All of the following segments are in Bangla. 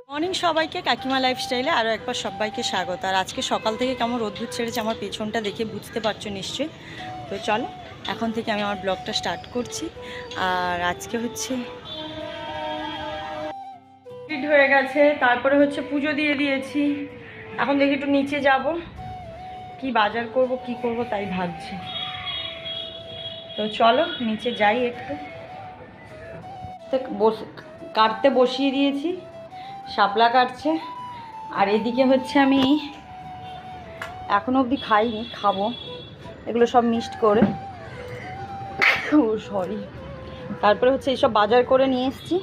মর্নিং সবাইকে কাকিমা লাইফস্টাইলে আরও একবার সবাইকে স্বাগত। আর আজকে সকাল থেকে কেমন রোদ্দুর ছেড়েছে আমার পেছনটা দেখে বুঝতে পারছো নিশ্চয়ই। তো চলো এখন থেকে আমি আমার ব্লগটা স্টার্ট করছি। আর আজকে হচ্ছে হয়ে গেছে, তারপরে হচ্ছে পুজো দিয়ে দিয়েছি। এখন দেখি একটু নিচে যাব, কি বাজার করব কি করব তাই ভাবছি। তো চলো নিচে যাই একটু। কাটতে বসিয়ে দিয়েছি, শাপলা কাটছে। আর এদিকে হচ্ছে আমি এখনো অবধি খাইনি, খাবো এগুলো সব মিক্সড করে। ও সরি। তারপরে হচ্ছে এইসব বাজার করে নিয়ে এসেছি।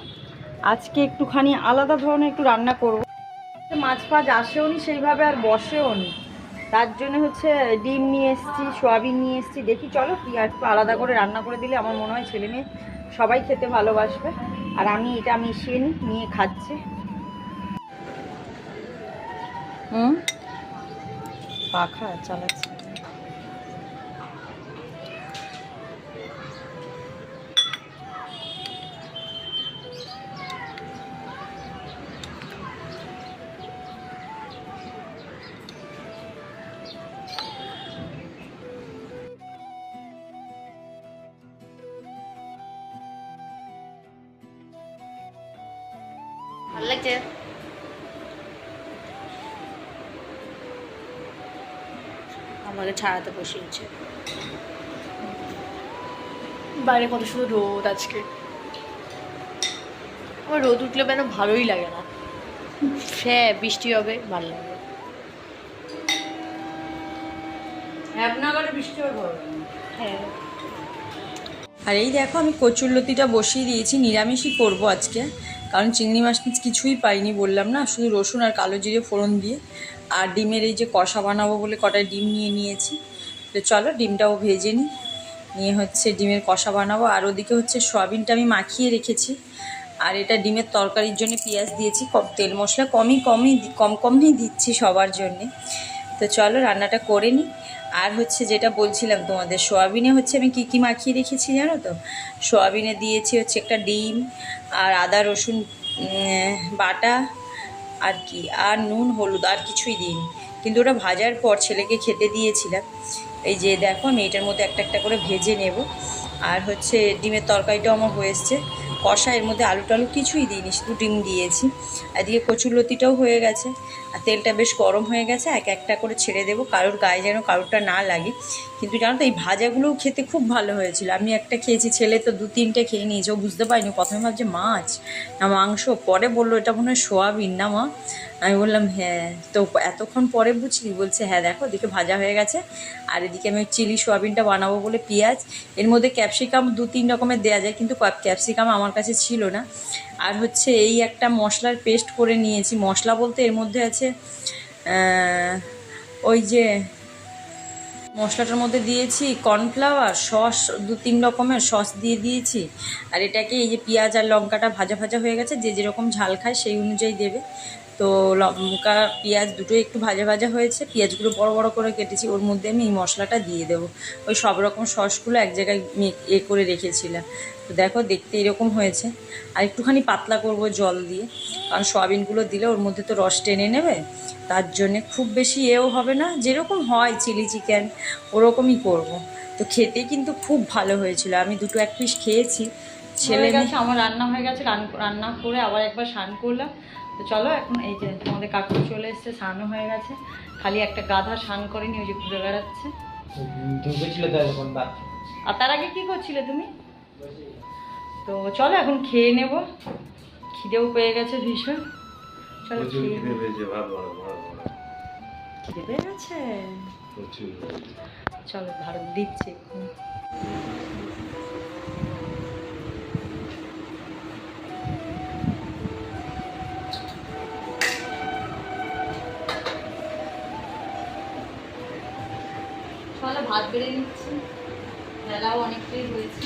আজকে একটুখানি আলাদা ধরনের একটু রান্না করব। মাছ ফাছ আসেও নি সেইভাবে, আর বসেও নি, তার জন্য হচ্ছে ডিম নিয়ে এসেছি, সোয়াবিন নিয়ে এসেছি। দেখি চলো কি আর একটু আলাদা করে রান্না করে দিলে আমার মনে হয় ছেলে মেয়ে সবাই খেতে ভালোবাসবে। আর আমি এটা মিশিয়ে নিয়ে খাচ্ছি। পাখা চালাচ্ছে। ভালো লাগছে। আমাকে ছাড়াতে বসিয়েছে। বাইরে কত সুন্দর রোদ আজকে। আমার রোদ উঠলে যেন ভালোই লাগে না। হ্যাঁ বৃষ্টি হবে ভালো লাগবে। বৃষ্টি হবে। হ্যাঁ। আর এই দেখো আমি কচুরলতিটা বসিয়ে দিয়েছি, নিরামিষই করবো আজকে। কারণ চিংড়ি মাছ কিছুই পাইনি, বললাম না, শুধু রসুন আর কালো জিরে ফোড়ন দিয়ে। আর ডিমের এই যে কষা বানাবো বলে কটায় ডিম নিয়ে নিয়েছি। তো চলো ডিমটাও ভেজে নিয়ে হচ্ছে ডিমের কষা বানাবো। আর ওদিকে হচ্ছে সয়াবিনটা আমি মাখিয়ে রেখেছি। আর এটা ডিমের তরকারির জন্য পেঁয়াজ দিয়েছি, তেল মশলা কমই দিচ্ছি সবার জন্যে। তো চলো রান্নাটা করে নিই। আর হচ্ছে যেটা বলছিলাম তোমাদের, সোয়াবিনে হচ্ছে আমি কী মাখিয়ে রেখেছি জানো তো। সোয়াবিনে দিয়েছি হচ্ছে একটা ডিম, আর আদা রসুন বাটা, আর কি, আর নুন হলুদ, আর কিছুই দিইনি। কিন্তু ওটা ভাজার পর ছেলেকে খেতে দিয়েছিলাম। এই যে দেখো আমি এটার মধ্যে একটা একটা করে ভেজে নেব। আর হচ্ছে ডিমের তরকারিটাও আমার হয়ে এসছে কষা, এর মধ্যে আলু টালু কিছুই দিইনি, শুধু ডিম দিয়েছি। এদিকে কচুরলতিটাও হয়ে গেছে। আর তেলটা বেশ গরম হয়ে গেছে, এক একটা করে ছেড়ে দেবো, কারোর গায়ে যেন কারোরটা না লাগে। কিন্তু জানো তো এই ভাজাগুলোও খেতে খুব ভালো হয়েছিল। আমি একটা খেয়েছি, ছেলে তো 2-3টে খেয়ে নিয়েছে। ও বুঝতে পারিনি, প্রথমে ভাবছে মাছ না মাংস, পরে বললো এটা মনে হয় সোয়াবিন না মা। আমি বললাম হ্যাঁ। তো এতক্ষণ পরে বুঝলি, বলছে হ্যাঁ দেখো এদিকে ভাজা হয়ে গেছে। আর এদিকে আমি চিলি সোয়াবিনটা বানাবো বলে পেঁয়াজ, এর মধ্যে ক্যাপসিকাম 2-3 রকমের দেওয়া যায়, কিন্তু ক্যাপসিকাম আমার কাছে ছিল না। আর হচ্ছে এই একটা মশলার পেস্ট করে নিয়েছি। মশলা বলতে এর মধ্যে আছে ওই যে মশলাটার মধ্যে দিয়েছি কর্নফ্লাওয়ার, সস 2-3 রকমের সস দিয়ে দিয়েছি। আর এটাকে এই যে পেঁয়াজ আর লঙ্কাটা ভাজা ভাজা হয়ে গেছে, যে যেরকম ঝাল খায় সেই অনুযায়ী দেবে। তো লঙ্কা পেঁয়াজ দুটোই একটু ভাজা ভাজা হয়েছে, পেঁয়াজগুলো বড় বড় করে কেটেছি, ওর মধ্যে আমি এই মশলাটা দিয়ে দেবো। ওই সব রকম সসগুলো এক জায়গায় করে রেখেছিলাম। তো দেখো দেখতে এরকম হয়েছে। আর একটুখানি পাতলা করব জল দিয়ে, কারণ সয়াবিনগুলো দিলে ওর মধ্যে তো রস টেনে নেবে। তার জন্যে খুব বেশি এও হবে না, যেরকম হয় চিলি চিকেন ওরকমই করব। তো খেতে কিন্তু খুব ভালো হয়েছিল। আমি 2-1 পিস খেয়েছি। ছেলে গেছে, আমার রান্না হয়ে গেছে, রান্না করে আবার একবার স্নান করলাম। তো চলো এখন এই যে তোমাদের কাকু চলে এসছে, স্নানও হয়ে গেছে। খালি একটা গাধা স্নান করেনি, ওই যে ঘুরে বেড়াচ্ছে। আর তার আগে কি করছিলে তুমি? তো চলো এখন খেয়ে নেব, খিদেও পেয়ে গেছে ভীষণ। চলো খিদে পেয়ে গেছে, চলো ভারত দিচ্ছে। চলো ভাত বেড়ে নিচ্ছি, বেলাও অনেকটাই হয়েছে।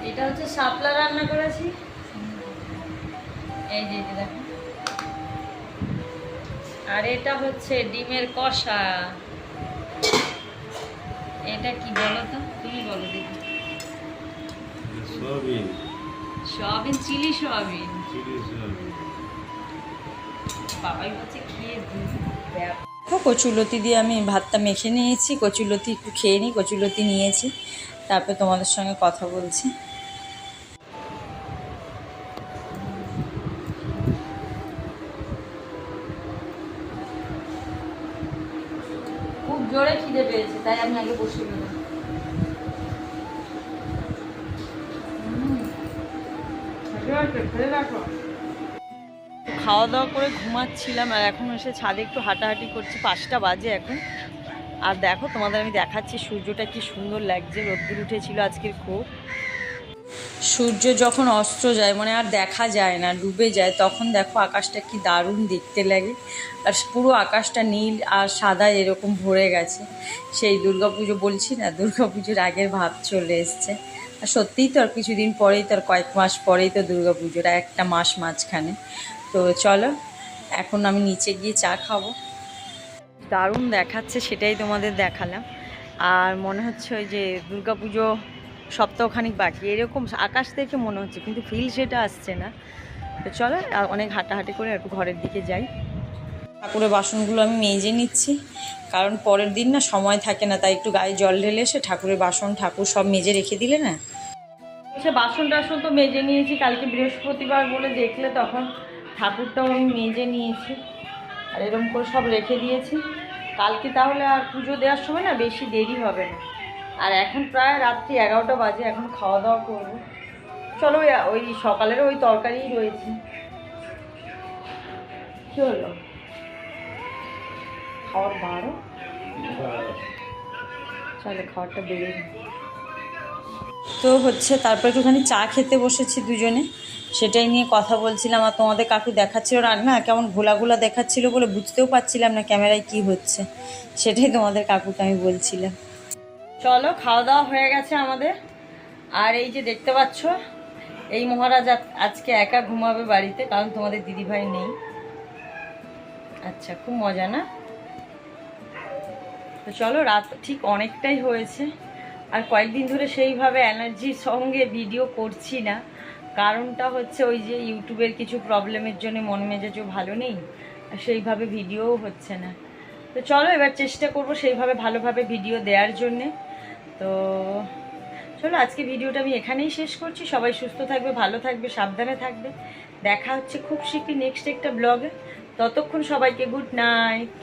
এটা হচ্ছে শাপলা রান্না করেছি। এই যে দেখো আর এটা হচ্ছে ডিমের কষা। এটা কি বলো তো, তুমি বলো দেখি। Soybean. Soybean, chilli soybean. Chilli soybean. Babai বলছে খেয়ে কচুলতি দিয়ে আমি ভাতটা মেখে নিয়েছি। কচুলতি একটু খেয়ে নিই, কচুলতি নিয়েছি, তারপর তোমাদের সঙ্গে কথা বলছি। খুব জোরে খিদে পেয়েছে, তাই আমি আগে বসে গেলাম। খাওয়া দাওয়া করে ঘুমাচ্ছিলাম, আর এখন এসে ছাদে একটু হাঁটাহাঁটি করছি। 5টা বাজে এখন। আর দেখো তোমাদের আমি দেখাচ্ছি সূর্যটা কি সুন্দর লাগছে। রোদ্দুর উঠেছিল আজকের খুব। সূর্য যখন অস্ত যায়, মানে আর দেখা যায় না, ডুবে যায়, তখন দেখো আকাশটা কি দারুণ দেখতে লাগে। আর পুরো আকাশটা নীল আর সাদা এরকম ভরে গেছে। সেই দুর্গাপুজো বলছি না, দুর্গাপুজোর আগের ভাব চলে এসছে। আর সত্যিই তো আর কিছুদিন পরেই তো, আর কয়েক মাস পরেই তো দুর্গাপুজোটা, একটা মাস মাঝখানে। তো চলো এখন আমি নিচে গিয়ে চা খাবো। দারুণ দেখাচ্ছে, সেটাই তোমাদের দেখালাম। আর মনে হচ্ছে ওই যে দুর্গাপুজো সপ্তাহখানিক বাকি এরকম আকাশ দেখে মনে হচ্ছে, কিন্তু ফিল সেটা আসছে না। তো চলো অনেক হাঁটাহাঁটি করে একটু ঘরের দিকে যাই। ঠাকুরের বাসনগুলো আমি মেজে নিচ্ছি, কারণ পরের দিন না সময় থাকে না, তাই একটু গায়ে জল ঢেলে এসে ঠাকুরের বাসন ঠাকুর সব মেজে রেখে দিলে না। সে বাসন টাসন তো মেজে নিয়েছি, কালকে বৃহস্পতিবার বলে দেখলে তখন ঠাকুরটাও আমি মেজে নিয়েছি, আর এরকম করে সব রেখে দিয়েছি। কালকে তাহলে আর পুজো দেওয়ার সময় না বেশি দেরি হবে না। আর এখন প্রায় রাত্রি 11টা বাজে, এখন খাওয়া দাওয়া করবো। চলো ওই সকালের ওই তরকারিই রয়েছে। কি হলো খাওয়ার বারো? চলো খাওয়ারটা বেড়ে নিই। তো হচ্ছে তারপর একটুখানি চা খেতে বসেছি দুজনে, সেটাই নিয়ে কথা বলছিলাম। আর তোমাদের কাকু দেখাচ্ছিল রান্না, কেমন ঘোলা ঘোলা দেখাচ্ছিল বলে বুঝতেও পারছিলাম না ক্যামেরায় কি হচ্ছে, সেটাই তোমাদের কাকুকে আমি বলছিলাম। চলো খাওয়া দাওয়া হয়ে গেছে আমাদের। আর এই যে দেখতে পাচ্ছ, এই মহারাজ আজকে একা ঘুমাবে বাড়িতে, কারণ তোমাদের দিদিভাই নেই। আচ্ছা, খুব মজা না? তো চলো, রাত ঠিক অনেকটাই হয়েছে। আর কয়েকদিন ধরে সেইভাবে এনার্জির সঙ্গে ভিডিও করছি না, কারণটা হচ্ছে ওই যে ইউটিউবের কিছু প্রবলেমের জন্য মন মেজাজও ভালো নেই, আর সেইভাবে ভিডিওও হচ্ছে না। তো চলো এবার চেষ্টা করব সেইভাবে ভালোভাবে ভিডিও দেওয়ার জন্যে। তো চলো আজকে ভিডিওটা আমি এখানেই শেষ করছি। সবাই সুস্থ থাকবে, ভালো থাকবে, সাবধানে থাকবে। দেখা হচ্ছে খুব শীঘ্রই নেক্সট একটা ব্লগে। ততক্ষণ সবাইকে গুড নাইট।